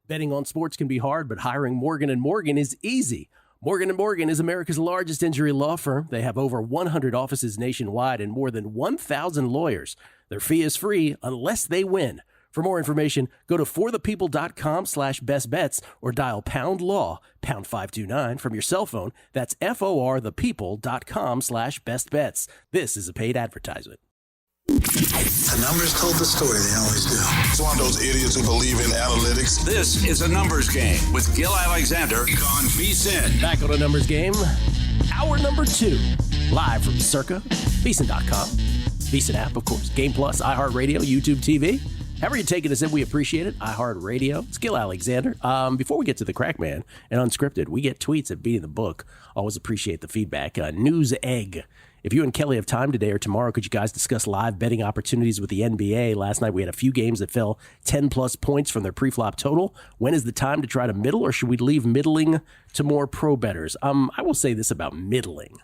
Betting on sports can be hard, but hiring Morgan & Morgan is easy. Morgan & Morgan is America's largest injury law firm. They have over 100 offices nationwide and more than 1,000 lawyers. Their fee is free unless they win. For more information, go to forthepeople.com/bestbets or dial #law, #529 from your cell phone. That's forthepeople.com/bestbets. This is a paid advertisement. The numbers told the story. They always do. It's one of those idiots who believe in analytics. This is a numbers game with Gill Alexander on VSiN. Back on a numbers game, hour number 2, live from Circa, VSiN.com, VSiN app, of course, Game Plus, iHeartRadio, YouTube TV. However you're taking us in, we appreciate it. iHeartRadio. It's Gill Alexander. Before we get to the Crackman and Unscripted, we get tweets at Beating the Book. Always appreciate the feedback. News Egg. If you and Kelley have time today or tomorrow, could you guys discuss live betting opportunities with the NBA? Last night we had a few games that fell 10-plus points from their pre-flop total. When is the time to try to middle, or should we leave middling to more pro bettors? I will say this about middling.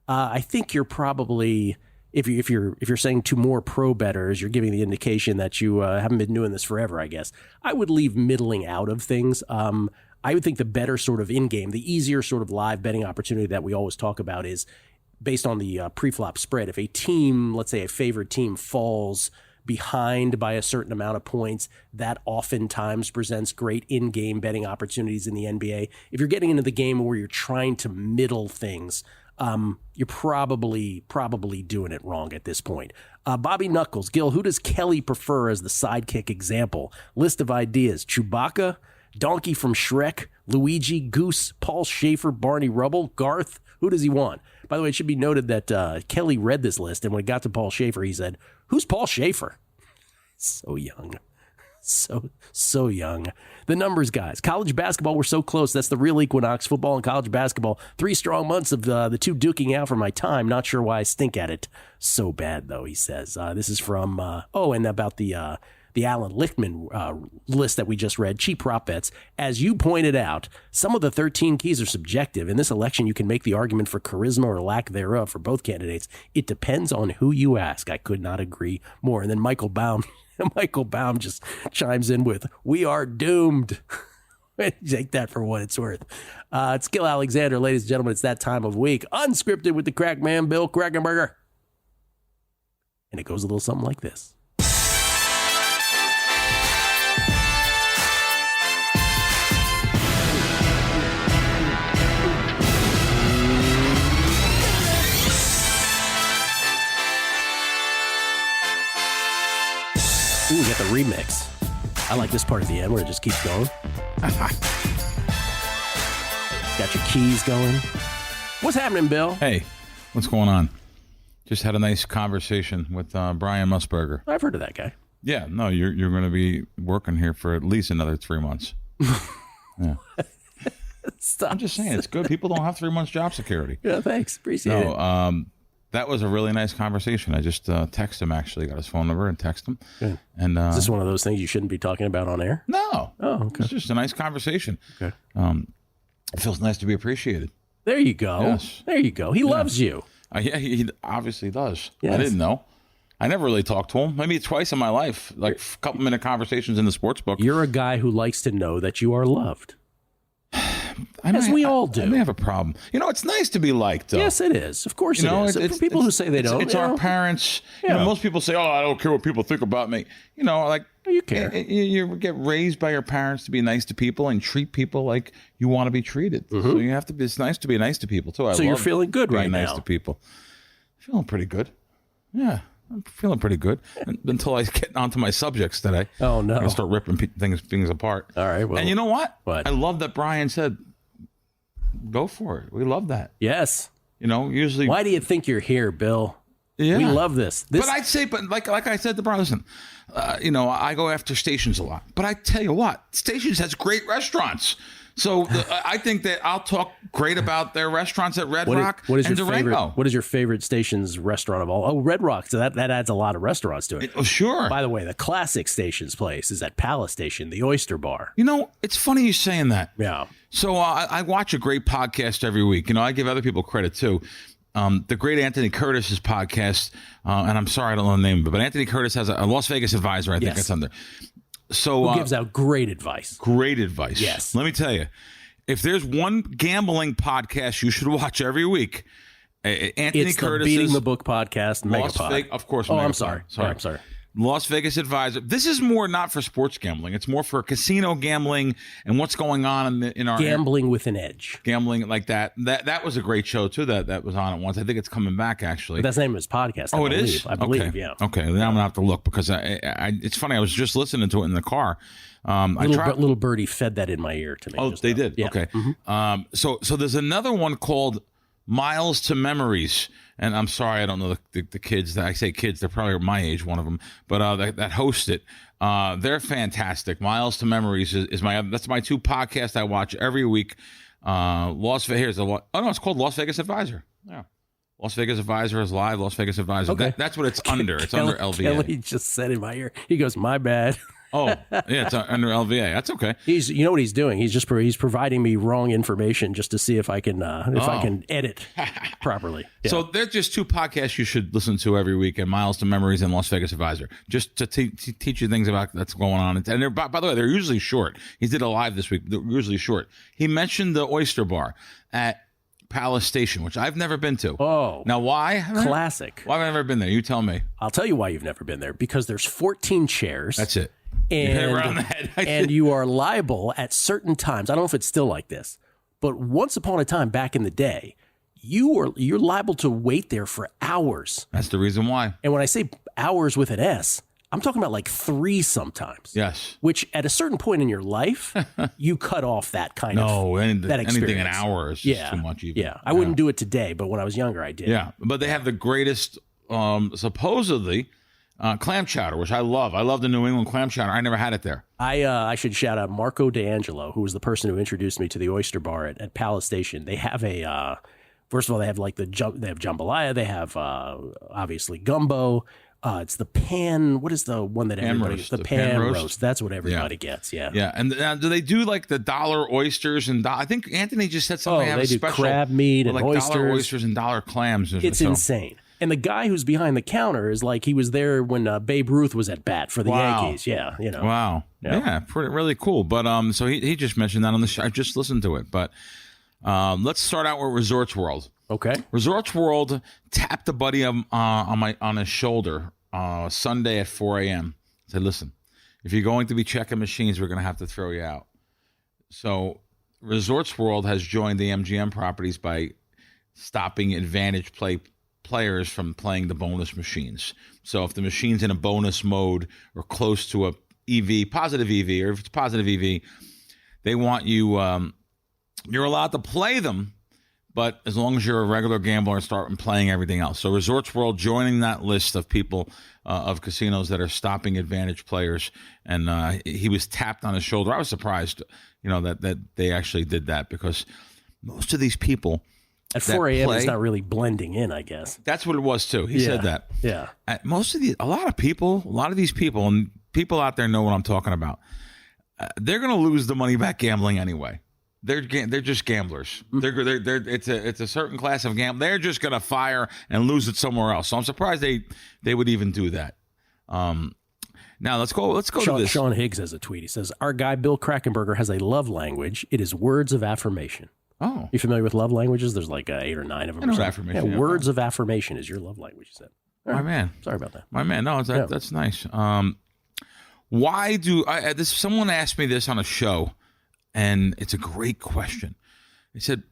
I think you're probably, if you're saying to more pro bettors, you're giving the indication that you haven't been doing this forever, I guess. I would leave middling out of things. I would think the better sort of in-game, the easier sort of live betting opportunity that we always talk about is based on the pre-flop spread. If a team, let's say a favored team, falls behind by a certain amount of points, that oftentimes presents great in-game betting opportunities in the NBA. If you're getting into the game where you're trying to middle things, you're probably doing it wrong at this point. Bobby Knuckles, Gill, who does Kelley prefer as the sidekick example? List of ideas: Chewbacca, Donkey from Shrek, Luigi, Goose, Paul Schaefer, Barney Rubble, Garth. Who does he want? By the way, it should be noted that Kelley read this list, and when it got to Paul Schaefer, he said, "Who's Paul Schaefer?" So young. So young. The numbers, guys. College basketball, we're so close. That's the real Equinox. Football and college basketball. 3 strong months of the two duking out for my time. Not sure why I stink at it so bad, though, he says. This is from, and about the Alan Lichtman list that we just read, cheap prop bets. As you pointed out, some of the 13 keys are subjective. In this election, you can make the argument for charisma or lack thereof for both candidates. It depends on who you ask. I could not agree more. And then Michael Baum just chimes in with, "We are doomed." Take that for what it's worth. It's Gill Alexander, ladies and gentlemen. It's that time of week. Unscripted with the Crackman, Bill Krackomberger. And it goes a little something like this. Ooh, we got the remix. I like this part at the end where it just keeps going. Got your keys going. What's happening, Bill? Hey, what's going on? Just had a nice conversation with Brian Musburger. I've heard of that guy. Yeah, no, you're going to be working here for at least another 3 months. Yeah. Stop. I'm just saying, it's good. People don't have 3 months job security. Yeah, thanks. Appreciate it. That was a really nice conversation. I just texted him, actually. Got his phone number and texted him. Good. And is this one of those things you shouldn't be talking about on air? No. Oh, okay. It's just a nice conversation. Okay. It feels nice to be appreciate. There you go. Yes. There you go. He loves you. Yeah, he obviously does. Yes. I didn't know. I never really talked to him. Maybe twice in my life, like a couple-minute conversations in the sports book. You're a guy who likes to know that you are loved. As we all do. I may have a problem. You know, it's nice to be liked, though. Yes, it is. Of course it is. For people who say they don't. It's our parents. Yeah. You know, most people say, "Oh, I don't care what people think about me." You know, like you care. You get raised by your parents to be nice to people and treat people like you want to be treated. Mm-hmm. So you have to be. It's nice to be nice to people too. So you're feeling good right now. Nice to people. Feeling pretty good. Yeah. I'm feeling pretty good until I get onto my subjects today. Oh, no. I'm going to start ripping things apart. All right. Well, and you know what? What? I love that Brian said, go for it. We love that. Yes. You know, usually. Why do you think you're here, Bill? Yeah. We love this. But I'd say, like I said to Brian, listen, you know, I go after stations a lot. But I tell you what, stations has great restaurants. So I think that I'll talk great about their restaurants at Red Rock and Durango. What is your favorite station's restaurant of all? Oh, Red Rock. So that adds a lot of restaurants to it. Oh, sure. By the way, the classic station's place is at Palace Station, the Oyster Bar. You know, it's funny you saying that. Yeah. So I watch a great podcast every week. You know, I give other people credit too. The great Anthony Curtis's podcast, and I'm sorry I don't know the name of it, but Anthony Curtis has a Las Vegas Advisor, I think it's under. So Who gives out great advice. Great advice. Yes. Let me tell you, if there's one gambling podcast you should watch every week, Anthony It's the Curtis's Beating the Book podcast, Megapod. Of course. Oh, Megapod. I'm sorry. I'm sorry. Las Vegas Advisor. This is more not for sports gambling. It's more for casino gambling and what's going on in our Gambling with an edge. gambling like that. That was a great show too. That was on it once. I think it's coming back actually. That's the name of his podcast. It is. I believe. Okay. Yeah. Okay. Now I'm gonna have to look because it's funny. I was just listening to it in the car. Little birdie fed that in my ear to me. Oh, they did. Yeah. Okay. So there's another one called Miles to Memories. And I'm sorry, I don't know the kids. That I say kids, they're probably my age, one of them. But that host it. They're fantastic. Miles to Memories is that's my two podcasts I watch every week. It's called Las Vegas Advisor. Yeah. Las Vegas Advisor is live. Las Vegas Advisor. Okay. That's what it's under. It's under LVA. Kelley just said in my ear. He goes, "My bad." Oh, yeah, it's under LVA. That's okay. You know what he's doing? He's providing me wrong information just to see if I can edit properly. Yeah. So they're just two podcasts you should listen to every week, and Miles to Memories and Las Vegas Advisor, just to teach you things about that's going on. And they're, by the way, they're usually short. He did a live this week. They're usually short. He mentioned the Oyster Bar at Palace Station, which I've never been to. Oh. Now, why? Classic. Why have I never been there? You tell me. I'll tell you why you've never been there. Because there's 14 chairs. That's it. You hit it right on the head. And you are liable at certain times. I don't know if it's still like this, but once upon a time back in the day, you're liable to wait there for hours. That's the reason why. And when I say hours with an S, I'm talking about like 3 sometimes. Yes. Which at a certain point in your life, you cut off that kind of that experience. Anything an hour is just too much even. Yeah. I wouldn't do it today, but when I was younger, I did. Yeah. But they have the greatest, supposedly, clam chowder, which I love. I love the New England clam chowder. I never had it there. I should shout out Marco D'Angelo, who was the person who introduced me to the Oyster Bar at Palace Station. They have first of all, they have like they have jambalaya. They have obviously gumbo. It's the pan. What is the one that everybody gets? The pan roast. That's what everybody gets. Yeah. Yeah. And do they do like the dollar oysters and I think Anthony just said something. They do crab meat and like oysters. Dollar oysters and dollar clams. It's insane. And the guy who's behind the counter is like he was there when Babe Ruth was at bat for the Yankees. Yeah, you know. Wow. Yeah, really cool. But so he just mentioned that on the show. I just listened to it. But let's start out with Resorts World. Okay. Resorts World tapped a buddy on his shoulder Sunday at 4 a.m. Said, "Listen, if you're going to be checking machines, we're going to have to throw you out." So Resorts World has joined the MGM properties by stopping advantage players from playing the bonus machines. So if the machine's in a bonus mode or close to a positive EV, or if it's positive EV, they want you, you're allowed to play them, but as long as you're a regular gambler and start playing everything else. So Resorts World joining that list of people, of casinos that are stopping advantage players. And he was tapped on his shoulder. I was surprised, that they actually did that, because most of these people at 4 a.m. it's not really blending in, I guess. That's what it was too. He said that. Yeah. A lot of these people, and people out there know what I'm talking about. They're going to lose the money back gambling anyway. They're just gamblers. It's a certain class of gamble. They're just going to fire and lose it somewhere else. So I'm surprised they would even do that. Now let's go to this. Sean Higgs has a tweet. He says, "Our guy Bill Krackomberger has a love language. It is words of affirmation." Oh, you familiar with love languages? There's like 8 or 9 of them. I know affirmation. Yeah, words of affirmation is your love language. You said, my man. Sorry about that. My man. No, that's nice. Why do someone asked me this on a show, and it's a great question. He said,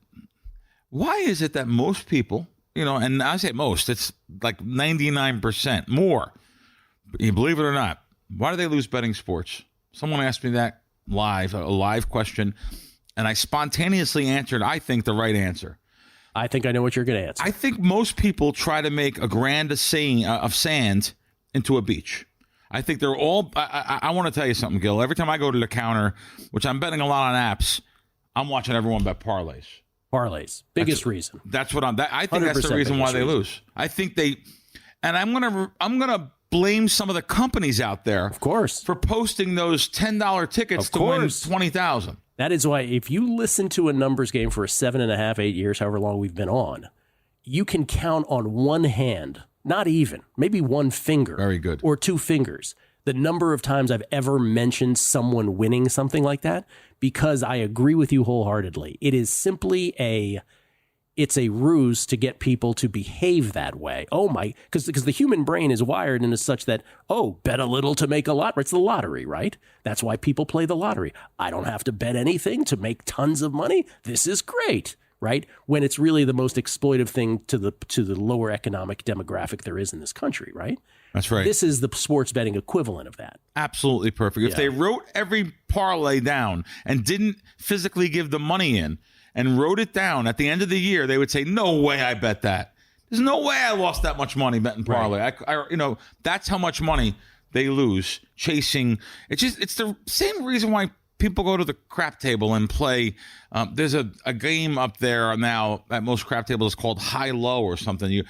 "Why is it that most people, and I say most, it's like 99% more, you believe it or not, why do they lose betting sports?" Someone asked me that a live question. And I spontaneously answered, I think, the right answer. I think I know what you're going to answer. I think most people try to make a grand of sand into a beach. I think they're all... I want to tell you something, Gill. Every time I go to the counter, which I'm betting a lot on apps, I'm watching everyone bet parlays. Parlays. Biggest reason. That's what I think that's the reason why they lose. I think they... And I'm gonna blame some of the companies out there, of course, for posting those $10 tickets to win $20,000. That is why if you listen to a numbers game for 7.5, 8 years, however long we've been on, you can count on one hand, not even, maybe one finger. Very good. Or 2 fingers. The number of times I've ever mentioned someone winning something like that, because I agree with you wholeheartedly. It is simply it's a ruse to get people to behave that way. Oh my, because the human brain is wired and is such that, oh, bet a little to make a lot. It's the lottery, right? That's why people play the lottery. I don't have to bet anything to make tons of money. This is great, right? When it's really the most exploitive thing to the lower economic demographic there is in this country, right? That's right. This is the sports betting equivalent of that. Absolutely perfect. If they wrote every parlay down and didn't physically give the money in and wrote it down at the end of the year, they would say, no way I bet that. There's no way I lost that much money betting parlay. Right. I that's how much money they lose chasing. It's the same reason why people go to the crap table and play. There's a game up there now at most crap tables called high-low or something.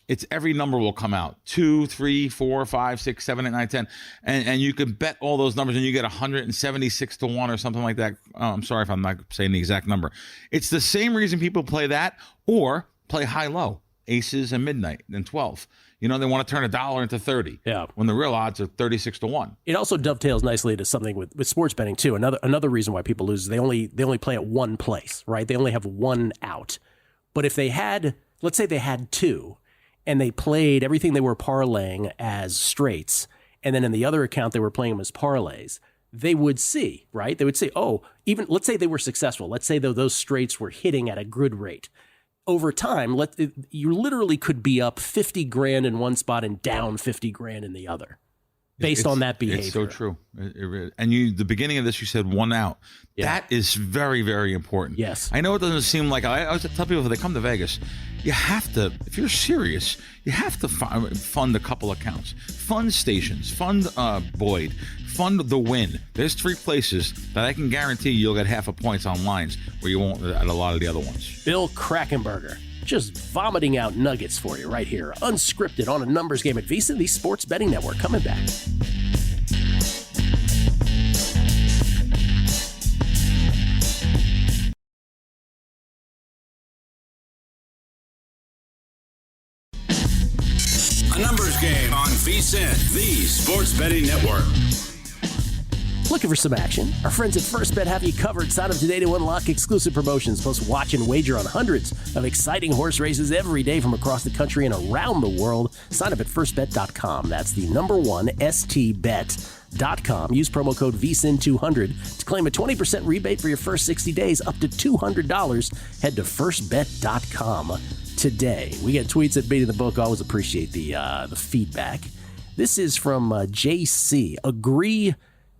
It's every number will come out 2, 3, 4, 5, 6, 7, 8, 9, 10. And you can bet all those numbers and you get 176 to 1 or something like that. I'm sorry if I'm not saying the exact number. It's the same reason people play that or play high-low, aces and midnight and 12. They want to turn $1 into 30. Yeah. When the real odds are 36 to 1. It also dovetails nicely to something with sports betting too. Another reason why people lose is they only play at one place, right? They only have one out. But if they had, let's say they had two, and they played everything they were parlaying as straights, and then in the other account they were playing them as parlays, they would see, right? They would say, oh, even let's say they were successful. Let's say those straights were hitting at a good rate. Over time, you literally could be up 50 grand in one spot and down 50 grand in the other, based on that behavior. It's so true. And the beginning of this, you said one out. Yeah. That is very, very important. Yes. I know it doesn't seem like, I always tell people if they come to Vegas, you have to, if you're serious, you have to fund a couple accounts. Fund stations, fund Boyd, fund the Win. There's 3 places that I can guarantee you'll get half a points on lines where you won't at a lot of the other ones. Bill Krackomberger, just vomiting out nuggets for you right here, unscripted on a numbers game at VSiN, the Sports Betting Network. Coming back. A numbers game on VSiN, the Sports Betting Network. Looking for some action? Our friends at First Bet have you covered. Sign up today to unlock exclusive promotions. Plus, watch and wager on hundreds of exciting horse races every day from across the country and around the world. Sign up at firstbet.com. That's the number one, stbet.com. Use promo code VSIN200 to claim a 20% rebate for your first 60 days, up to $200. Head to firstbet.com today. We get tweets at Beating the Book. Always appreciate the feedback. This is from JC. Agree.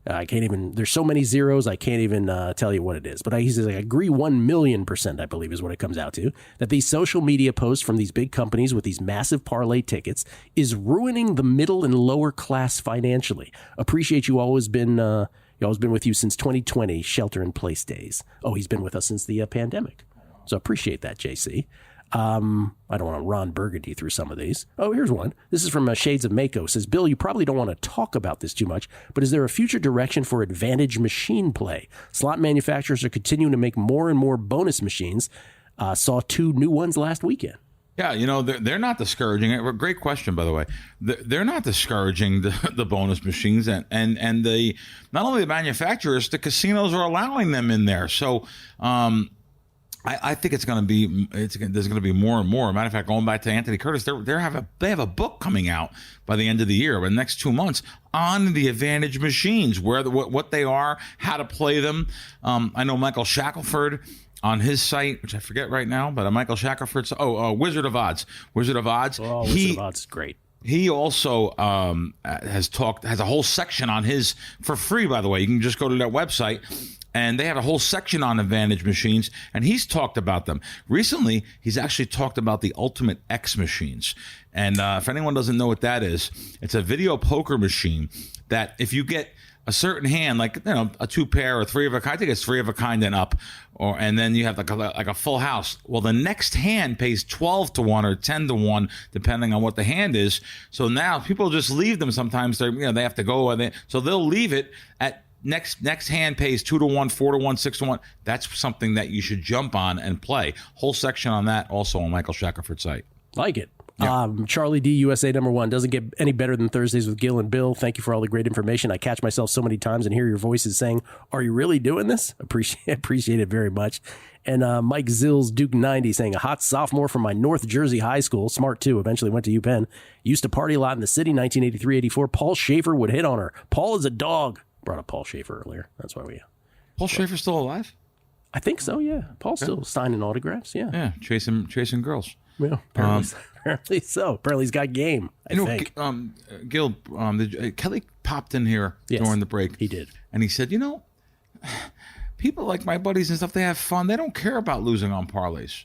I can't even, there's so many zeros, I can't even tell you what it is. But he says, I agree 1,000,000%, I believe is what it comes out to, that these social media posts from these big companies with these massive parlay tickets is ruining the middle and lower class financially. Appreciate you always been with you since 2020, shelter in place days. Oh, he's been with us since the pandemic. So appreciate that, JC. I don't want to Ron Burgundy through some of these. Oh, here's one. This is from Shades of Mako. Says, Bill, you probably don't want to talk about this too much, but is there a future direction for advantage machine play? Slot manufacturers are continuing to make more and more bonus machines. Saw 2 new ones last weekend. Yeah, they're not discouraging it. Great question, by the way. They're not discouraging the bonus machines, and the not only the manufacturers, the casinos are allowing them in there. So, I think there's going to be more and more. Matter of fact, going back to Anthony Curtis, they have a book coming out by the end of the year, or the next 2 months, on the advantage machines, what they are, how to play them. I know Michael Shackelford on his site, which I forget right now, but Michael Shackelford's Wizard of Odds. Wizard of Odds. Oh, Wizard of Odds is great. He also has a whole section on his for free, by the way. You can just go to their website. And they have a whole section on advantage machines, and he's talked about them. Recently, he's actually talked about the Ultimate X machines. And if anyone doesn't know what that is, it's a video poker machine that if you get a certain hand, like a 2 pair or 3 of a kind, I think it's 3 of a kind and up, and then you have like a full house. Well, the next hand pays 12 to 1 or 10 to 1, depending on what the hand is. So now people just leave them sometimes. They have to go, so they'll leave it at next hand pays 2 to 1, 4 to 1, 6 to 1. That's something that you should jump on and play. Whole section on that also on Michael Shackelford's site. Like it. Charlie D, USA #1. Doesn't get any better than Thursdays with Gill and Bill. Thank you for all the great information. I catch myself so many times and hear your voices saying, "Are you really doing this?" Appreciate it very much. And Mike Zills, Duke 90, saying, a hot sophomore from my North Jersey high school, smart too, eventually went to UPenn. Used to party a lot in the city, 1983-84. Paul Schaefer would hit on her. Paul is a dog. Brought up Paul Schaefer earlier. That's why we... Paul Schaefer's still alive? I think so, yeah. Paul's still signing autographs, yeah. Yeah, chasing girls. Yeah, apparently so. Apparently he's got game, I think. Gill, Kelley popped in here during the break. He did. And he said, people like my buddies and stuff, they have fun. They don't care about losing on parlays.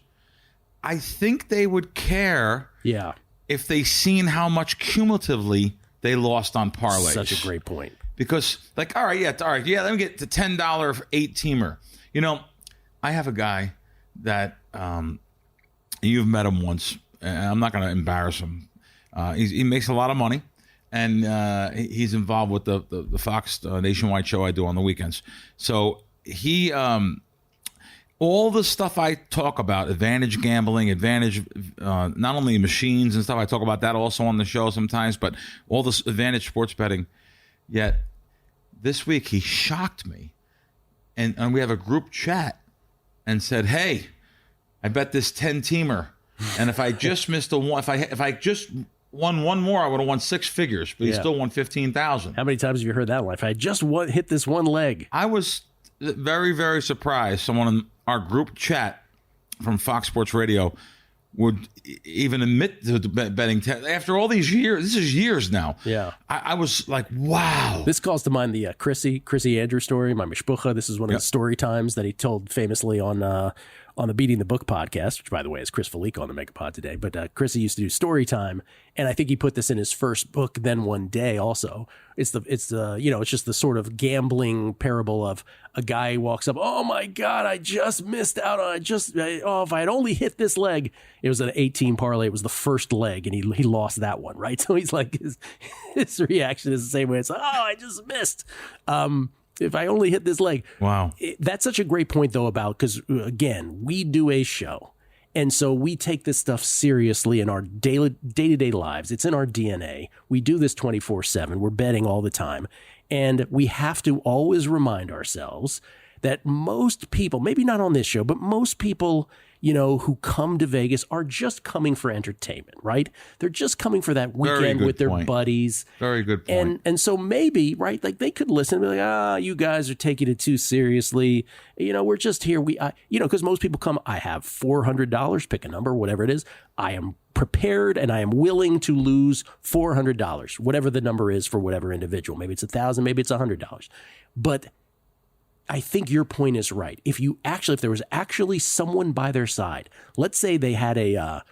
I think they would care if they seen how much cumulatively they lost on parlays. Such a great point. Because, all right, let me get the $10 8-teamer. I have a guy that you've met him once, and I'm not going to embarrass him. He makes a lot of money, and he's involved with the Fox Nationwide show I do on the weekends. So he, all the stuff I talk about, advantage gambling, not only machines and stuff, I talk about that also on the show sometimes, but all this advantage sports betting. Yet this week he shocked me, and we have a group chat, and said, "Hey, I bet this 10-teamer, and if I just missed if I just won one more, I would have won 6 figures, but he still won 15,000." How many times have you heard that line? If I just hit this one leg. I was very, very surprised someone in our group chat from Fox Sports Radio would even admit to betting after all these years. This is years now. Yeah, I was like, wow. This calls to mind the Chrissy Andrew story, my mishpucha. This is one of the story times that he told famously on the Beating the Book podcast, which by the way is Chris Felico on the Megapod today. But Chrissy used to do story time, and I think he put this in his first book, Then One Day. Also, it's just the sort of gambling parable of a guy who walks up, "Oh my God, I just missed out on if I had only hit this leg." It was an 18 parlay. It was the first leg, and he lost that one, right? So he's like, his reaction is the same way. It's like, "Oh, I just missed." If I only hit this leg. Wow. That's such a great point, though, because, again, we do a show. And so we take this stuff seriously in our day-to-day lives. It's in our DNA. We do this 24/7. We're betting all the time. And we have to always remind ourselves that most people, maybe not on this show, but most people, who come to Vegas are just coming for entertainment, right? They're just coming for that weekend with their buddies. Very good point. And so maybe, right, like they could listen and be like, you guys are taking it too seriously. We're just here. Because most people come, I have $400, pick a number, whatever it is. I am prepared and I am willing to lose $400, whatever the number is for whatever individual. Maybe it's $1,000, maybe it's $100. But I think your point is right. If there was actually someone by their side, let's say they had a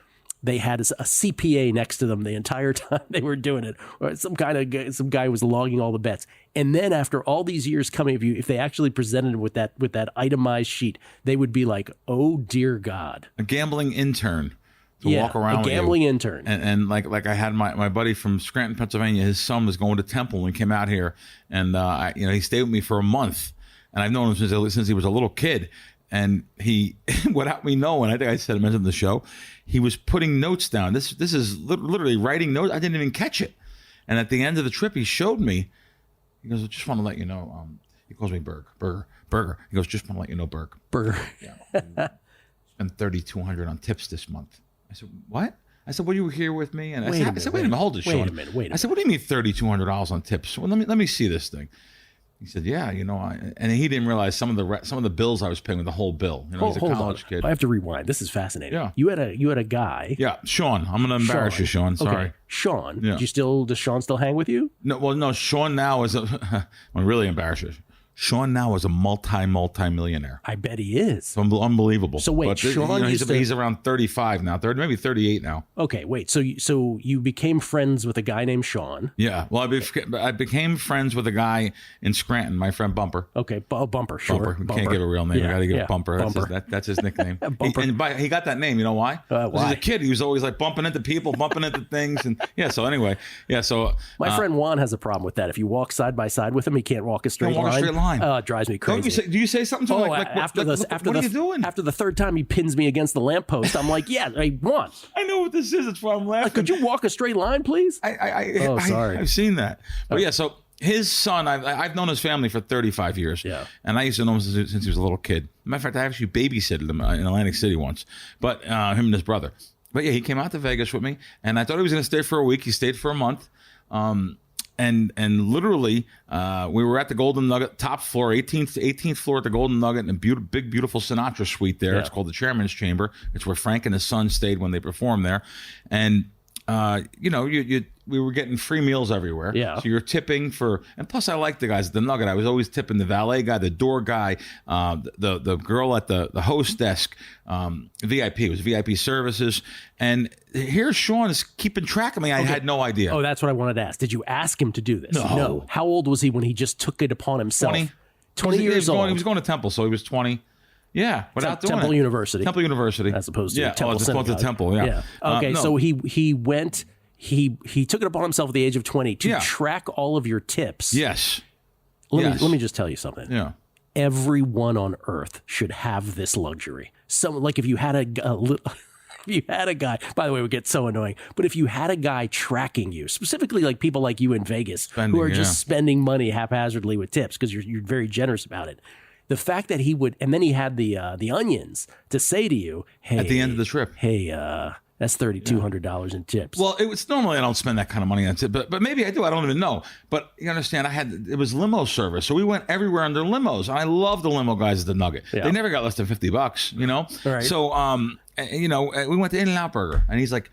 CPA next to them the entire time they were doing it, or some guy was logging all the bets, and then after all these years coming, if they actually presented with that itemized sheet, they would be like, "Oh dear God!" A gambling intern to walk around. A gambling intern, and like I had my buddy from Scranton, Pennsylvania. His son was going to Temple and came out here, and he stayed with me for a month. And I've known him since he was a little kid. And he, without me knowing, I think I mentioned in the show, he was putting notes down. This is literally writing notes. I didn't even catch it. And at the end of the trip, he showed me. He goes, "I just want to let you know." He calls me Burger. He goes, "Just want to let you know, Burger. Yeah, spent $3,200 on tips this month." I said, "What?" I said, "Well, you were here with me." And I said, "Wait a minute, hold it, Sean." Wait a minute. I said, "What do you mean $3,200 on tips?" Well, let me see this thing. He said, "Yeah, and he didn't realize some of the bills I was paying with the whole bill. He's a college kid." I have to rewind. This is fascinating. Yeah. You had a guy. Yeah, Sean. I'm going to embarrass you, Sean. Sorry. Okay. Sean. Yeah. Does Sean still hang with you? No, well, no. Sean now is I'm really embarrassed you. Sean now is a multi-millionaire. I bet he is. Unbelievable. So wait, Sean he's around 35 now, maybe 38 now. Okay, wait. So you became friends with a guy named Sean. Yeah. Well, I became friends with a guy in Scranton, my friend Bumper. Okay, Bumper, sure. Bumper. We can't give a real name. Yeah, I got to give Bumper. Bumper. That's his nickname. Bumper. He got that name. You know why? Why? As a kid, he was always like bumping into people, bumping into things, and so anyway, So my friend Juan has a problem with that. If you walk side by side with him, he can't walk a straight line. line. It drives me crazy. Do you say something to him like after what are you doing? After the third time he pins me against the lamppost, I'm like, yeah, I won. I know what this is. That's why I'm laughing. Could you walk a straight line, please? Sorry. I've seen that. But yeah, so his son, I've known his family for 35 years. Yeah. And I used to know him since he was a little kid. Matter of fact, I actually babysitted him in Atlantic City once. But him and his brother. But yeah, he came out to Vegas with me, and I thought he was going to stay for a week. He stayed for a month. And literally, we were at the Golden Nugget, top floor, 18th floor at the Golden Nugget, in a big, beautiful Sinatra suite there. Yeah. It's called the Chairman's Chamber. It's where Frank and his son stayed when they performed there. And, we were getting free meals everywhere. Yeah. So you're tipping and plus I like the guys at the Nugget. I was always tipping the valet guy, the door guy, the girl at the host desk, VIP. It was VIP services. And here's Sean is keeping track of me. I had no idea. Oh, that's what I wanted to ask. Did you ask him to do this? No. How old was he when he just took it upon himself? 20 years old. He was going to Temple, so he was 20. Yeah, without doing Temple it. University. Temple University. As opposed to Temple Synagogue. To Temple, yeah. Okay, so he went... He took it upon himself at the age of 20 to track all of your tips. Yes. Let me just tell you something. Yeah. Everyone on earth should have this luxury. If you had a guy, by the way, it would get so annoying, but if you had a guy tracking you, specifically like people like you in Vegas who are just spending money haphazardly with tips because you're very generous about it. The fact that he would, and then he had the onions to say to you, hey, at the end of the trip, hey, that's $3,200 in tips. Well, it's normally I don't spend that kind of money on tips, but maybe I do. I don't even know. But you understand, it was limo service, so we went everywhere under limos. And I love the limo guys at the Nugget. Yeah. They never got less than $50, you know. Right. So we went to In-N-Out Burger, and he's like,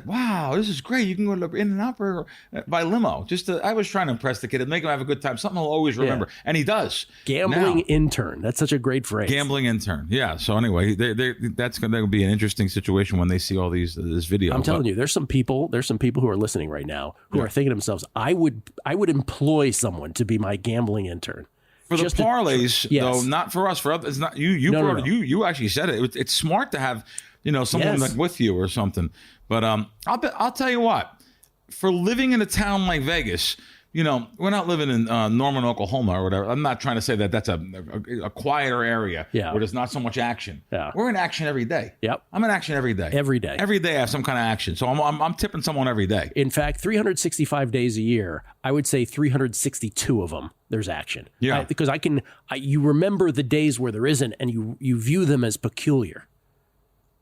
wow, this is great. You can go to In-N-Out Burger by limo. I was trying to impress the kid and make him have a good time. Something he'll always remember. Yeah. And he does. Gambling intern. That's such a great phrase. Gambling intern. Yeah. So anyway, that's going to be an interesting situation when they see all this video. I'm telling you, there's some people who are listening right now who are thinking to themselves, I would employ someone to be my gambling intern. For the parlays, though, not for us. For others, it's not you. You actually said it. It's smart to have someone like with you or something. But I'll tell you what, for living in a town like Vegas, we're not living in Norman, Oklahoma or whatever. I'm not trying to say that that's a quieter area where there's not so much action. Yeah. We're in action every day. Yep. I'm in action every day. Every day. Every day I have some kind of action. So I'm tipping someone every day. In fact, 365 days a year, I would say 362 of them, there's action. Yeah. Because you remember the days where there isn't, and you view them as peculiar.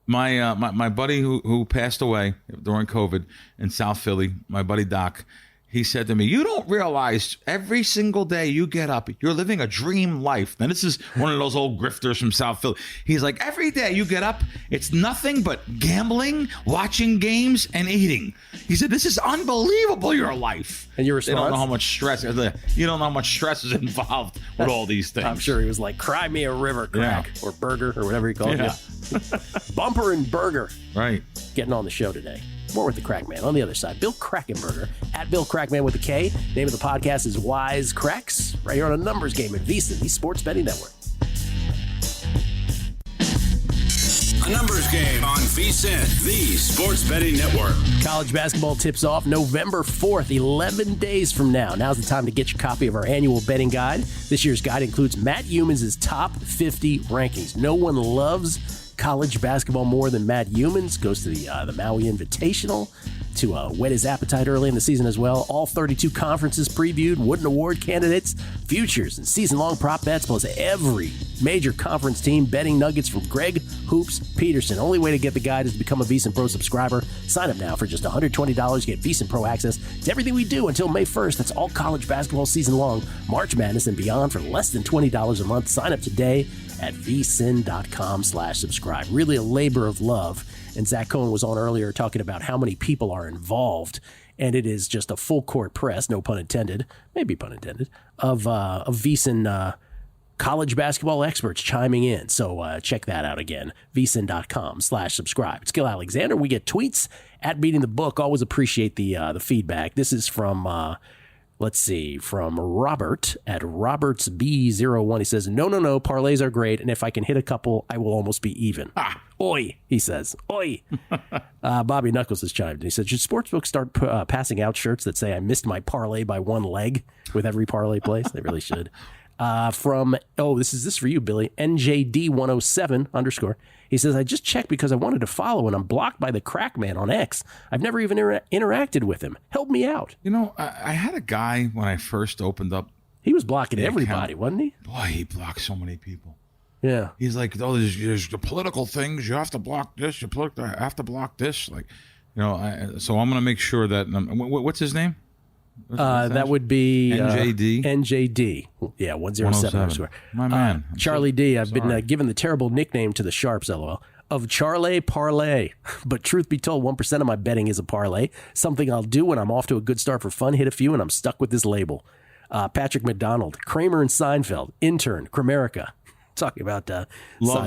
My buddy who passed away during COVID in South Philly, my buddy Doc, he said to me, you don't realize every single day you get up, you're living a dream life. Now, this is one of those old grifters from South Philly. He's like, every day you get up, it's nothing but gambling, watching games, and eating. He said, this is unbelievable, your life. And your response? They don't know how much stress, you don't know how much stress is involved with all these things. I'm sure he was like, cry me a river crack or burger or whatever he called it. Bumper and burger. Right. Getting on the show today. More with the Crackman. On the other side, Bill Krackomberger, at Bill Crackman with a K. Name of the podcast is Wise Cracks, right here on a numbers game at VSiN, the Sports Betting Network. A numbers game on VSiN, the Sports Betting Network. College basketball tips off November 4th, 11 days from now. Now's the time to get your copy of our annual betting guide. This year's guide includes Matt Youmans' top 50 rankings. No one loves college basketball more than Matt Youmans. Goes to the Maui Invitational to whet his appetite early in the season as well. All 32 conferences previewed, Wooden Award candidates, futures, and season-long prop bets, plus every major conference team betting nuggets from Greg Hoops Peterson. Only way to get the guide is to become a VSiN Pro subscriber. Sign up now for just $120. Get VSiN Pro access to everything we do until May 1st. That's all college basketball season long, March Madness and beyond for less than $20 a month. Sign up today at vsin.com/subscribe. Really a labor of love. And Zach Cohen was on earlier talking about how many people are involved. And it is just a full court press, no pun intended, maybe pun intended, of VSiN college basketball experts chiming in. So check that out again, vsin.com/subscribe. It's Gill Alexander. We get tweets at Beating the Book. Always appreciate the feedback. This is from from Robert at RobertsB01. He says, no, parlays are great, and if I can hit a couple, I will almost be even. Oi, he says. Oi. Bobby Knuckles has chimed in. He said, should sportsbooks start passing out shirts that say I missed my parlay by one leg with every parlay place? They really should. This is for you, Billy. NJD107 _ He says, I just checked because I wanted to follow and I'm blocked by the crack man on X. I've never even interacted with him. Help me out. You know, I had a guy when I first opened up. He was blocking everybody, wasn't he? Boy, he blocked so many people. Yeah. He's like, oh, there's the political things. You have to block this. You have to block this. Like, you know, so I'm going to make sure that, what's his name? That would be NJD. NJD. Yeah, 107. My man. Charlie D. I've been given the terrible nickname to the Sharps, LOL, of Charlie Parlay. But truth be told, 1% of my betting is a parlay. Something I'll do when I'm off to a good start for fun, hit a few, and I'm stuck with this label. Patrick McDonald, Kramer and Seinfeld, intern, Kramerica. Talking about Love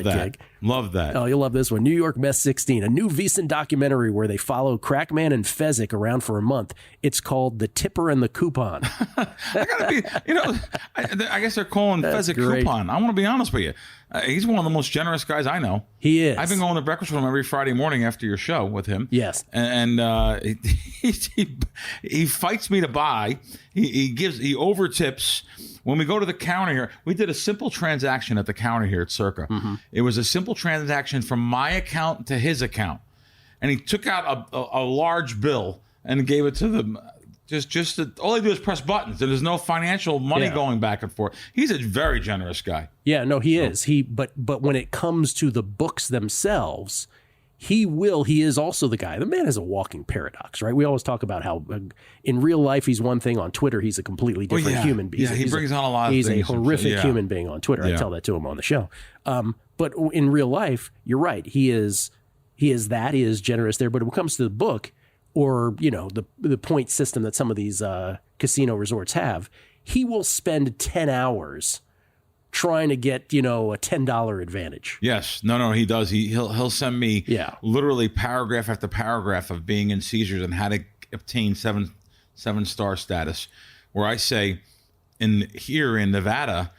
sidekick. Love that. Oh, you'll love this one. New York Mess 16, a new VSiN documentary where they follow Crackman and Fezzik around for a month. It's called The Tipper and the Coupon. I gotta be, you know, I guess they're calling Fezzik Coupon. I want to be honest with you. He's one of the most generous guys I know. He is. I've been going to breakfast with him every Friday morning after your show with him. Yes. And he fights me to buy. He over tips. When we go to the counter here, we did a simple transaction at the counter here at Circa. Mm-hmm. It was a simple transaction from my account to his account. And he took out a large bill and gave it to them. All they do is press buttons. There's no financial money going back and forth. He's a very generous guy. Yeah, no, he is. But when it comes to the books themselves, he is also the guy. The man is a walking paradox, right? We always talk about how in real life he's one thing, on Twitter he's a completely different human being. Yeah, he brings on a lot of things. He's a horrific human being on Twitter. I tell that to him on the show. But in real life, you're right. He is generous there. But when it comes to the book, or, you know, the point system that some of these casino resorts have, he will spend 10 hours trying to get, you know, a $10 advantage. Yes. No, he does. He'll send me literally paragraph after paragraph of being in Caesars and how to obtain seven-star status, where I say, here in Nevada,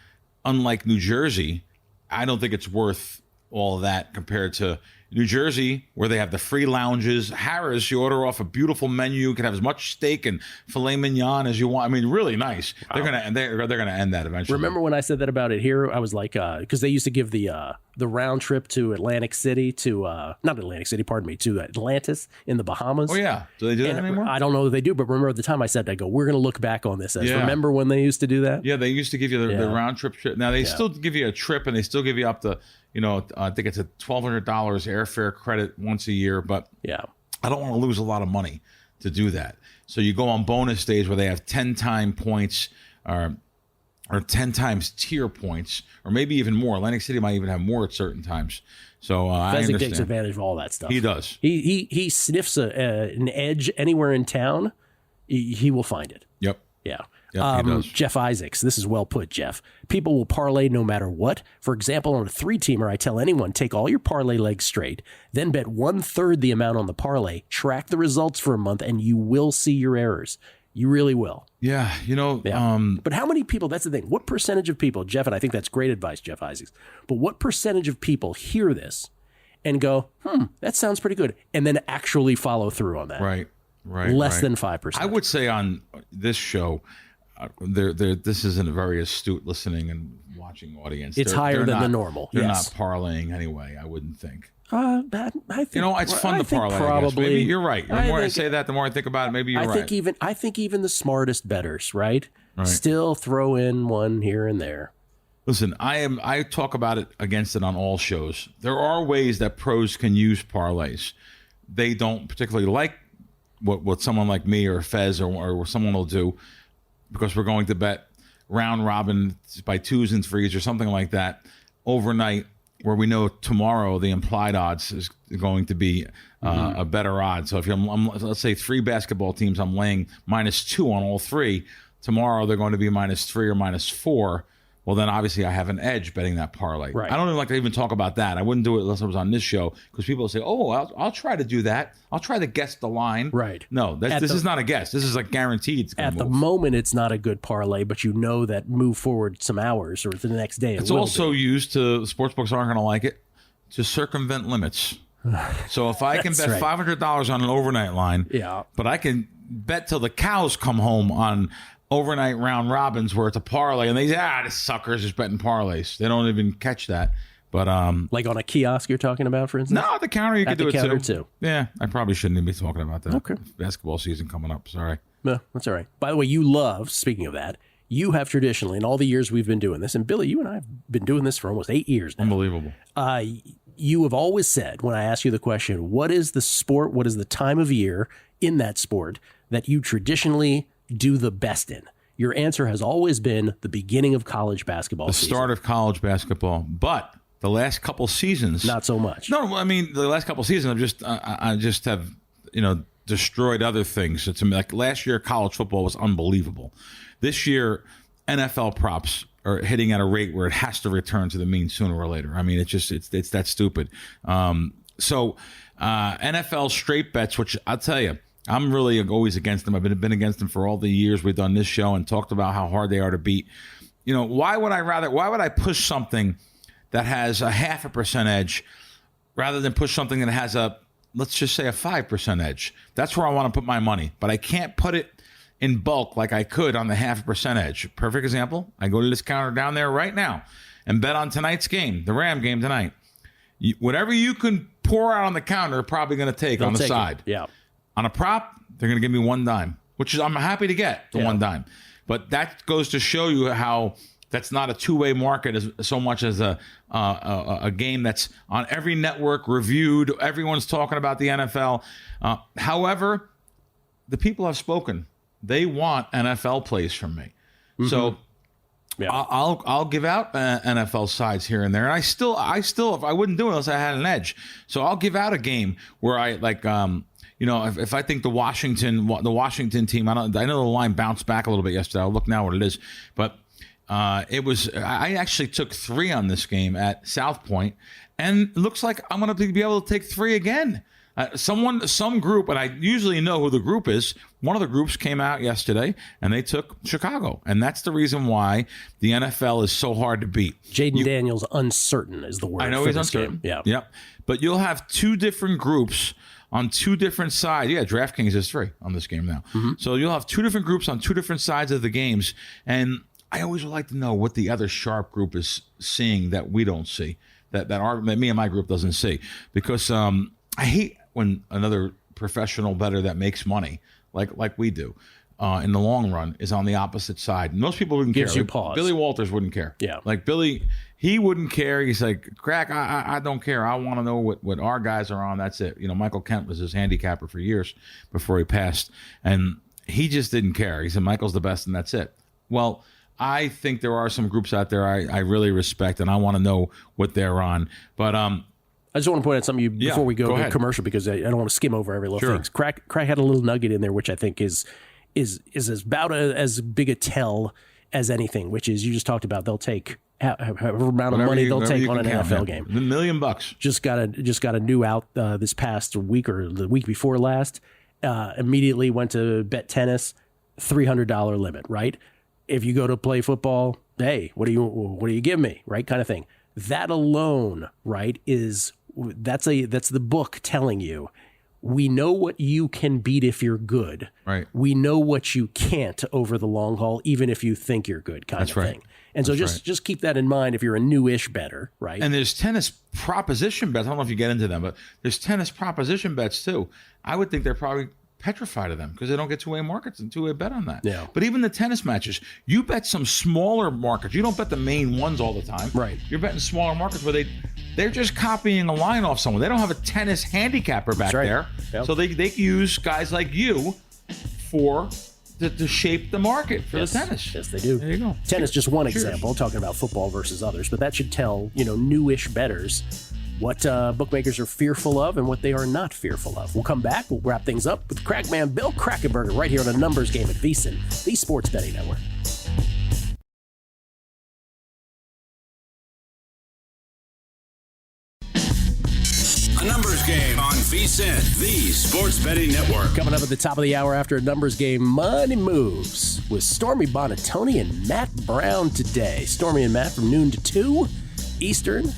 unlike New Jersey, I don't think it's worth all of that compared to New Jersey, where they have the free lounges. Harris, you order off a beautiful menu. You can have as much steak and filet mignon as you want. I mean, really nice. Wow. They're gonna end that eventually. Remember when I said that about it here? I was like, because they used to give the round trip to Atlantic City to not Atlantic City, pardon me, to Atlantis in the Bahamas. Oh yeah, do they do that anymore? I don't know if they do, but remember at the time I said, we're gonna look back on this as remember when they used to do that? Yeah, they used to give you the round trip. Now they still give you a trip, and they still give you up to, you know, I think it's a $1,200 airfare credit once a year, but I don't want to lose a lot of money to do that. So you go on bonus days where they have 10 time points or 10 times tier points, or maybe even more. Atlantic City might even have more at certain times. So I understand. Takes advantage of all that stuff. He does. He sniffs an edge anywhere in town. He will find it. Yep. Yeah. Yep, he does. Jeff Isaacs, this is well put, Jeff. People will parlay no matter what. For example, on a 3-teamer, I tell anyone, take all your parlay legs straight, then bet 1/3 the amount on the parlay, track the results for a month, and you will see your errors. You really will. Yeah, you know. Yeah. But how many people, that's the thing, what percentage of people, Jeff, and I think that's great advice, Jeff Isaacs, but what percentage of people hear this and go, that sounds pretty good, and then actually follow through on that? Right. Less than 5%. I would say on this show, this isn't a very astute listening and watching audience. It's higher than the normal. They're not parlaying anyway, I wouldn't think. I think, you know, it's fun to parlay. Probably. Maybe you're right. The more I say that, the more I think about it. Maybe you're right. I think even the smartest bettors, right, still throw in one here and there. Listen, I talk about it against it on all shows. There are ways that pros can use parlays. They don't particularly like what someone like me or Fez or someone will do, because we're going to bet round robin by 2s and 3s or something like that overnight, where we know tomorrow the implied odds is going to be a better odds. So if let's say 3 basketball teams, I'm laying -2 on all 3. Tomorrow they're going to be -3 or -4. Well, then obviously I have an edge betting that parlay. Right. I don't even like to even talk about that. I wouldn't do it unless I was on this show, because people will say, oh, I'll try to do that. I'll try to guess the line. Right. No, this is not a guess. This is like guaranteed. At the moment, it's not a good parlay, but you know that move forward some hours or the next day. It's also used to, sportsbooks aren't going to like it, to circumvent limits. So if I can bet $500 on an overnight line, but I can bet till the cows come home on overnight round robins where it's a parlay, and the suckers just betting parlays. They don't even catch that. But like on a kiosk you're talking about, for instance? No, at the counter you could do it too. Yeah, I probably shouldn't even be talking about that. Okay. Basketball season coming up. Sorry. No, that's all right. By the way, you love, speaking of that, you have traditionally, in all the years we've been doing this, and Billy, you and I have been doing this for almost 8 years now. Unbelievable. You have always said, when I ask you the question, what is the sport, what is the time of year in that sport that you traditionally do the best in? Your answer has always been the beginning of college basketball season. The start of college basketball. But the last couple seasons, not so much. No, I mean the last couple seasons, I just have destroyed other things. So to me, like last year, college football was unbelievable. This year, NFL props are hitting at a rate where it has to return to the mean sooner or later. I mean, it's that stupid. So NFL straight bets, which I'll tell you, I'm really always against them. I've been against them for all the years we've done this show and talked about how hard they are to beat. Why would I push something that has a 0.5% edge rather than push something that has let's just say a 5% edge? That's where I want to put my money, but I can't put it in bulk like I could on the 0.5% edge. Perfect example. I go to this counter down there right now and bet on tonight's game, the Ram game tonight. Whatever you can pour out on the counter, probably going to take on the side. Yeah. On a prop, they're going to give me $0.10, which is I'm happy to get the $0.10. But that goes to show you how that's not a two-way market so much as a game that's on every network, reviewed. Everyone's talking about the NFL. However, the people have spoken. They want NFL plays from me. Mm-hmm. So I'll give out NFL sides here and there. And I still, if I wouldn't do it unless I had an edge. So I'll give out a game where I like, if I think the Washington team, I know the line bounced back a little bit yesterday. I'll look now what it is, but I actually took 3 on this game at South Point, and it looks like I'm going to be able to take 3 again. Some group, and I usually know who the group is. One of the groups came out yesterday, and they took Chicago, and that's the reason why the NFL is so hard to beat. Jaden Daniels, uncertain is the word. I know for he's this uncertain. Game. Yeah. Yep. But you'll have 2 different groups on 2 different sides. Yeah, DraftKings is 3 on this game now. Mm-hmm. So you'll have 2 different groups on 2 different sides of the games, and I always would like to know what the other sharp group is seeing that we don't see, that me and my group doesn't see, because I hate when another professional bettor that makes money like we do in the long run is on the opposite side. Most people wouldn't Gives care. You pause. Billy Walters wouldn't care. Yeah. Like Billy, he wouldn't care. He's like, Crack, I don't care. I want to know what our guys are on. That's it. Michael Kent was his handicapper for years before he passed, and he just didn't care. He said, Michael's the best, and that's it. Well, I think there are some groups out there I really respect, and I want to know what they're on. But I just want to point out something before we go to commercial, because I don't want to skim over every little thing. Crack had a little nugget in there, which I think is about as big a tell as anything, which is you just talked about they'll take however amount of money they'll take on an NFL game. $1 million. Just got a new out this past week or the week before last. Immediately went to bet tennis, $300 limit, right? If you go to play football, hey, what do you give me, right? Kind of thing. That alone, right, that's the book telling you, we know what you can beat if you're good. Right. We know what you can't over the long haul, even if you think you're good, kind of thing. And so just keep that in mind if you're a newish bettor, right? And there's tennis proposition bets. I don't know if you get into them, but there's tennis proposition bets too. I would think they're probably petrified of them because they don't get two-way markets and two-way bet on that. Yeah. But even the tennis matches, you bet some smaller markets. You don't bet the main ones all the time. Right. You're betting smaller markets where they're just copying a line off someone. They don't have a tennis handicapper back there. Yep. So they use guys like you to shape the market for the tennis. Yes, they do. There you go. Tennis, just one example, talking about football versus others, but that should tell, newish bettors what bookmakers are fearful of and what they are not fearful of. We'll come back. We'll wrap things up with Crackman Bill Krackomberger right here on a numbers game at VSiN, the Sports Betting Network. A numbers game on VSiN, the Sports Betting Network. Coming up at the top of the hour after a numbers game, Money Moves with Stormy Bonatoni and Matt Brown today. Stormy and Matt from noon to 2 Eastern.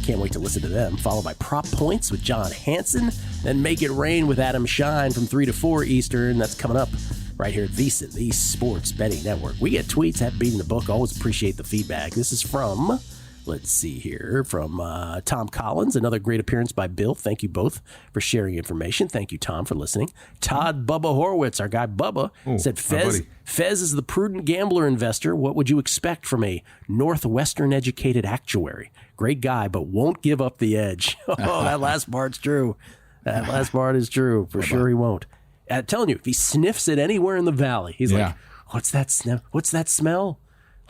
Can't wait to listen to them. Followed by Prop Points with John Hansen. Then Make It Rain with Adam Shine from 3 to 4 Eastern. That's coming up right right here at VSiN, the Sports Betting Network. We get tweets at Beating the Book. Always appreciate the feedback. This is from, let's see here, from Tom Collins. Another great appearance by Bill. Thank you both for sharing information. Thank you, Tom, for listening. Todd Bubba Horowitz, our guy Bubba, said Fez is the prudent gambler investor. What would you expect from a Northwestern educated actuary? Great guy, but won't give up the edge. Oh, that last part's true. That last part is true. For sure he won't. I'm telling you, if he sniffs it anywhere in the valley, he's like, what's that smell?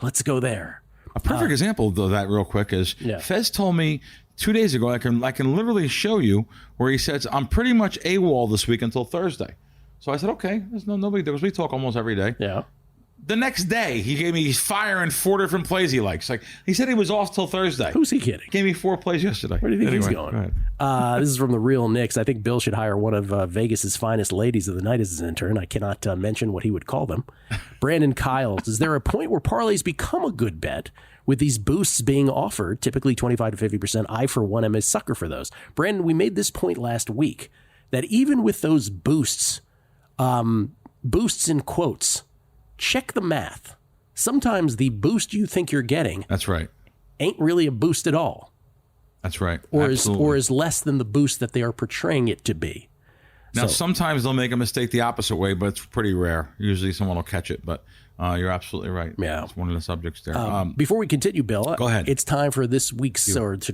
Let's go there. A perfect example of that real quick is Fez told me 2 days ago, I can literally show you where he says, I'm pretty much AWOL this week until Thursday. So I said, okay, there's nobody there because we talk almost every day. Yeah. The next day, he gave me fire in 4 different plays he likes. Like he said he was off till Thursday. Who's he kidding? Gave me 4 plays yesterday. Where do you think he's going? This is from the Real Knicks. I think Bill should hire one of Vegas's finest ladies of the night as his intern. I cannot mention what he would call them. Brandon Kiles, is there a point where parlays become a good bet with these boosts being offered, typically 25 to 50%? I, for one, am a sucker for those. Brandon, we made this point last week that even with those boosts in quotes, check the math. Sometimes the boost you think you're getting, that's right, ain't really a boost at all. That's right. Or is less than the boost that they are portraying it to be. Now, sometimes they'll make a mistake the opposite way, but it's pretty rare. Usually someone will catch it, but you're absolutely right. Yeah. It's one of the subjects there. Before we continue, Bill, go ahead. It's time for this week's,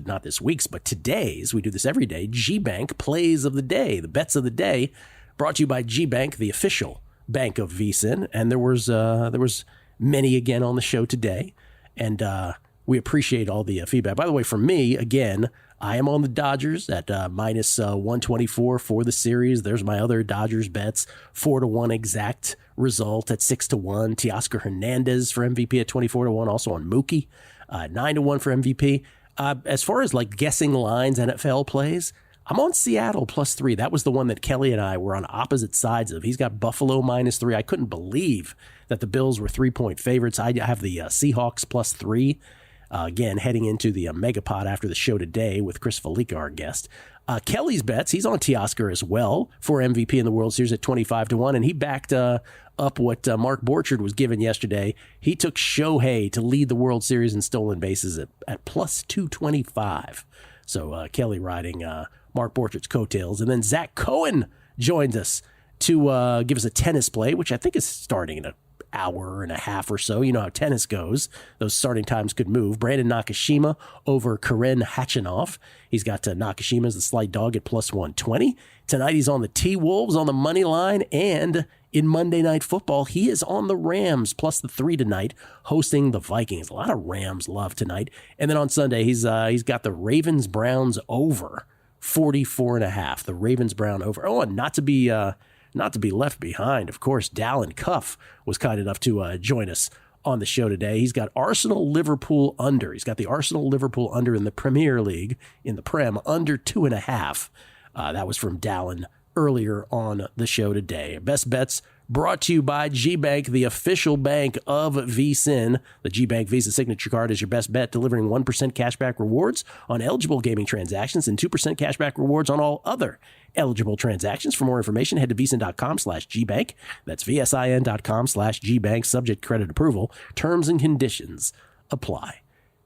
not this week's, but today's, we do this every day, G-Bank Plays of the Day, the bets of the day, brought to you by G-Bank, the official bank of VSiN. And there was many again on the show today, and we appreciate all the feedback. By the way, for me, again, I am on the Dodgers at minus 124 for the series. There's my other Dodgers bets, 4-1 exact result at 6-1. Teoscar Hernandez for MVP at 24-1, also on Mookie, 9-1 for MVP. As far as like guessing lines, NFL plays, I'm on Seattle +3. That was the one that Kelley and I were on opposite sides of. He's got Buffalo -3. I couldn't believe that the Bills were 3-point favorites. I have the Seahawks +3. Again, heading into the Megapod after the show today with Chris Felica, our guest. Kelley's bets, he's on Teoscar as well for MVP in the World Series at 25-1, and he backed up what Mark Borchard was given yesterday. He took Shohei to lead the World Series in stolen bases at +225. So Kelley riding Mark Borchard's coattails. And then Zach Cohen joins us to give us a tennis play, which I think is starting in an hour and a half or so. You know how tennis goes. Those starting times could move. Brandon Nakashima over Karen Khachanov. He's got Nakashima as the slight dog at +120. Tonight he's on the T-Wolves on the money line, and in Monday Night Football, he is on the Rams +3 tonight, hosting the Vikings. A lot of Rams love tonight. And then on Sunday, he's got the Ravens-Browns over 44.5. The Ravens-Brown over. Oh, and not to be left behind, of course, Dallin Cuff was kind enough to join us on the show today. He's got Arsenal-Liverpool under. He's got the Arsenal-Liverpool under in the Premier League, in the Prem, under 2.5. That was from Dallin earlier on the show today. Best bets brought to you by G-Bank, the official bank of VSiN. The G-Bank Visa Signature Card is your best bet, delivering 1% cashback rewards on eligible gaming transactions and 2% cashback rewards on all other eligible transactions. For more information, head to VSiN.com/GBank. That's VSIN.com/GBank. Subject credit approval. Terms and conditions apply.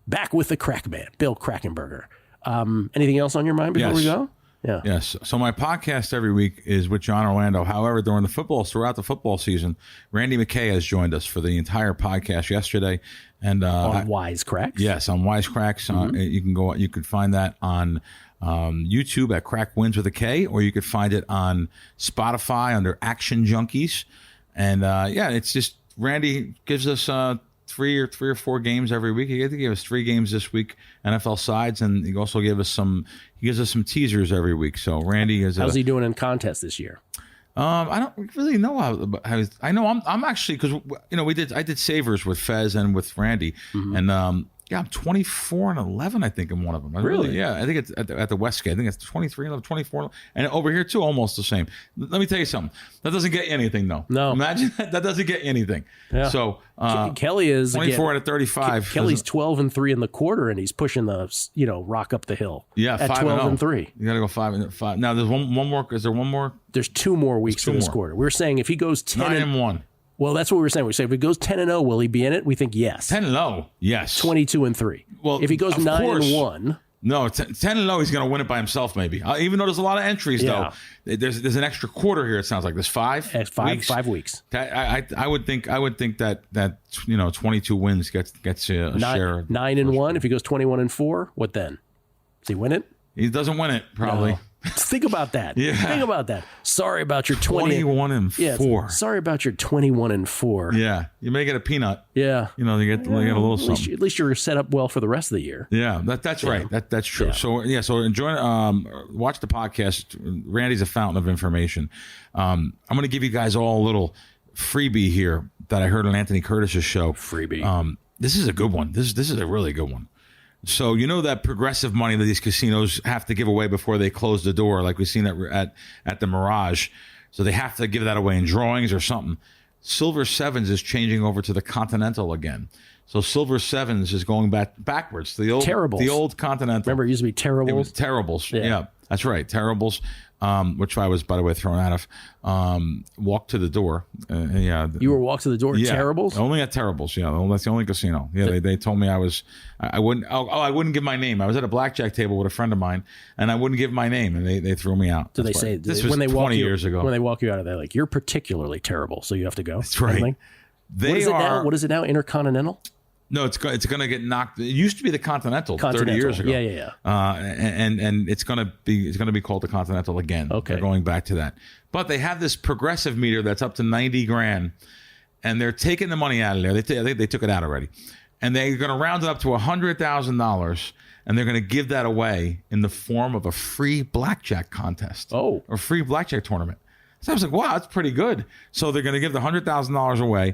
Back with the crack man, Bill Krackomberger. Anything else on your mind before we go? Yeah. Yes. So my podcast every week is with John Orlando. However, throughout the football season, Randy McKay has joined us for the entire podcast yesterday. And on Wisecracks. Yes, on Wisecracks. Mm-hmm. You can find that on YouTube at Crack Wins with a K, or you could find it on Spotify under Action Junkies. And it's just Randy gives us three or four games every week. He gave us 3 games this week, NFL sides, and he also gives us some teasers every week. So Randy is. How's he doing in contests this year? I don't really know how I know I'm actually, because I did Savers with Fez and with Randy, mm-hmm. and Yeah, I'm 24-11, I think, in one of them. Really? Yeah, I think it's at the Westgate. I think it's 23-11, 24, and over here too, almost the same. Let me tell you something. That doesn't get you anything, though. No. Imagine that doesn't get you anything. Yeah. So Kelley is 24 out of 35. Kelley's 12-3 in the quarter, and he's pushing the rock up the hill. Yeah, at 12-3. 12-3. You got to go 5-5. Now there's one more. Is there one more? There's 2 more weeks in this quarter. We were saying if he goes 9-1. Well, that's what we were saying. We say if he goes 10-0, will he be in it? We think yes. 10-0, yes. 22-3. Well, if he goes 9-1, no, 10-0, he's going to win it by himself. Maybe, even though there's a lot of entries. Though there's an extra quarter here. It sounds like there's 5. It's 5 weeks. I would think that 22 wins gets you a share. 9-1. If he goes 21-4, what then? Does he win it? He doesn't win it probably. No. Think about that. Yeah. Think about that. Sorry about your 21-4. Yeah, sorry about your 21-4. Yeah, you may get a peanut. Yeah, you get a little something. At least you're set up well for the rest of the year. Yeah, that's right. That's true. Yeah. So enjoy. Watch the podcast. Randy's a fountain of information. I'm going to give you guys all a little freebie here that I heard on Anthony Curtis's show. Freebie. This is a good one. This is a really good one. So that progressive money that these casinos have to give away before they close the door, like we've seen at the Mirage. So they have to give that away in drawings or something. Silver Sevens is changing over to the Continental again. So Silver Sevens is going backwards. The old Continental. Remember, it used to be Terribles. It was Terribles. Yeah, that's right. Terribles. Which I was, by the way, thrown out of. Walk to the door. You were walk to the door at Terribles? Only at Terribles. Yeah, that's the only casino. Yeah, they told me I wouldn't. I wouldn't give my name. I was at a blackjack table with a friend of mine, and I wouldn't give my name, and they threw me out. So they say this was when they 20 years ago. When they walk you out of there, like, you're particularly terrible, so you have to go. That's right. What is it now? Intercontinental? No, it's going to get knocked. It used to be the Continental 30 years ago. Yeah. And it's going to be called the Continental again. Okay. They're going back to that. But they have this progressive meter that's up to $90,000, and they're taking the money out of there. I think they took it out already, and they're going to round it up to $100,000, and they're going to give that away in the form of a free blackjack contest. Oh, a free blackjack tournament. So I was like, wow, that's pretty good. So they're going to give the $100,000 away.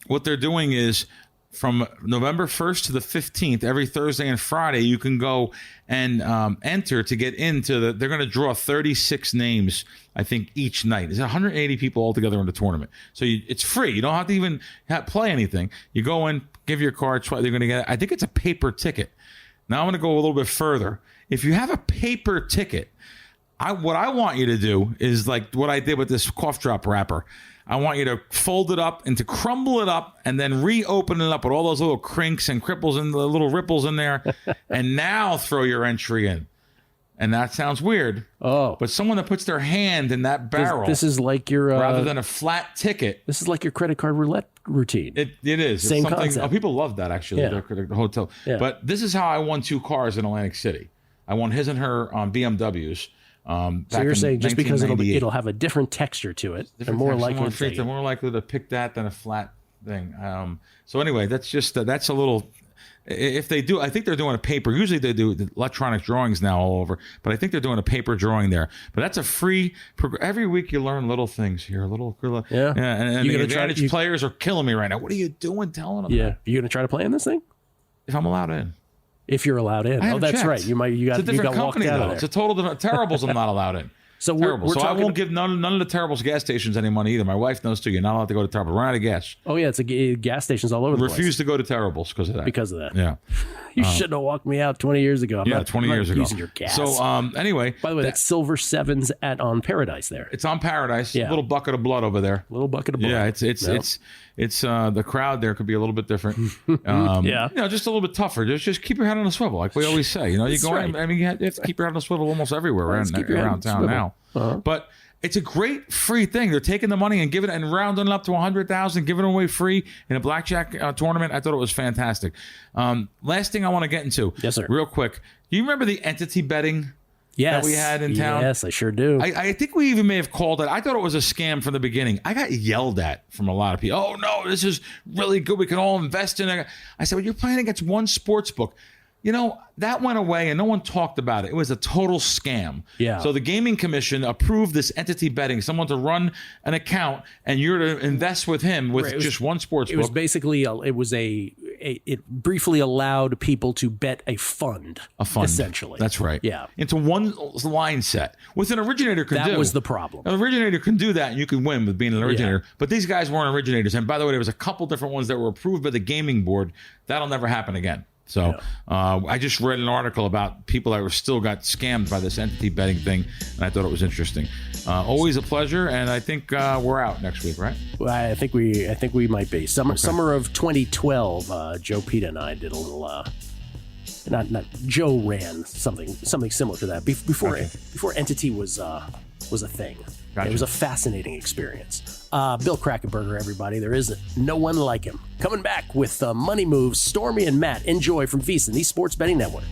What they're doing is, from November 1st to the 15th, every Thursday and Friday, you can go and enter to get into they're going to draw 36 names, I think, each night. There's 180 people altogether in the tournament. So it's free. You don't have to even play anything. You go in, give your card, they're going to get, I think it's a paper ticket. Now I'm going to go a little bit further. If you have a paper ticket, what I want you to do is like what I did with this cough drop wrapper. I want you to fold it up and to crumble it up and then reopen it up with all those little crinks and cripples and the little ripples in there, and now throw your entry in. And that sounds weird. Oh. But someone that puts their hand in that barrel. This is like your... rather than a flat ticket. This is like your credit card roulette routine. It is. Same concept. Oh, people love that, actually. Yeah. The hotel. Yeah. But this is how I won 2 cars in Atlantic City. I won his and her BMWs. So you're saying just because it'll have a different texture to it, they're more likely to pick that than a flat thing. So anyway, that's a little. If they do, I think they're doing a paper. Usually they do electronic drawings now all over, but I think they're doing a paper drawing there. But that's a free. Every week you learn little things here, little. Yeah. And the advantage players are killing me right now. What are you doing? Telling them? Yeah. You gonna try to play in this thing? If I'm allowed in. If you're allowed in. Oh, that's checked. Right. You got it's a different company, walked out though. of there. It's a total different. Terribles I'm not allowed in. So Terrible. we're I won't give none of the Terribles gas stations any money either. My wife knows too. You're not allowed to go to Terribles. Run out of gas. Oh yeah, it's gas stations all over the place. Refuse to go to Terribles because of that. Because of that. Yeah. You shouldn't have walked me out 20 years ago. I'm not 20 years ago. Using your gas. So anyway, by the way, that's Silver Sevens on Paradise there. It's on Paradise. Yeah. Little bucket of blood over there. Little bucket of blood. Yeah, it's the crowd there could be a little bit different. Yeah. Just a little bit tougher. Just keep your head on a swivel, like we always say. You go. Right. I mean, you have to keep your head on a swivel almost everywhere around town now. Uh-huh. But it's a great free thing. They're taking the money and giving it and rounding it up to 100,000, giving it away free in a blackjack tournament. I thought it was fantastic. Last thing I want to get into, yes, sir, real quick. Do you remember the entity betting? That we had in town? Yes, I sure do. I think we even may have called it. I thought it was a scam from the beginning. I got yelled at from a lot of people. Oh, no, this is really good. We can all invest in it. I said, well, you're playing against one sports book. That went away and no one talked about it. It was a total scam. Yeah. So the Gaming Commission approved this entity betting, someone to run an account and you're to invest with him with just one sports book. It was basically it briefly allowed people to bet a fund, essentially. That's right. Yeah. Into one line set, which an originator could do. That was the problem. An originator can do that, and you can win with being an originator. But these guys weren't originators. And by the way, there was a couple different ones that were approved by the gaming board. That'll never happen again. So I just read an article about people that were still got scammed by this entity betting thing, and I thought it was interesting. Always a pleasure, and I think we're out next week, right? Well, I think we might be. Summer of 2012, Joe Pita and I did a little not Joe ran something similar to that before entity was a thing. Gotcha. It was a fascinating experience. Bill Krackomberger, everybody. There is no one like him. Coming back with Money Moves, Stormy and Matt. Enjoy from VEASAN, the Sports Betting Network.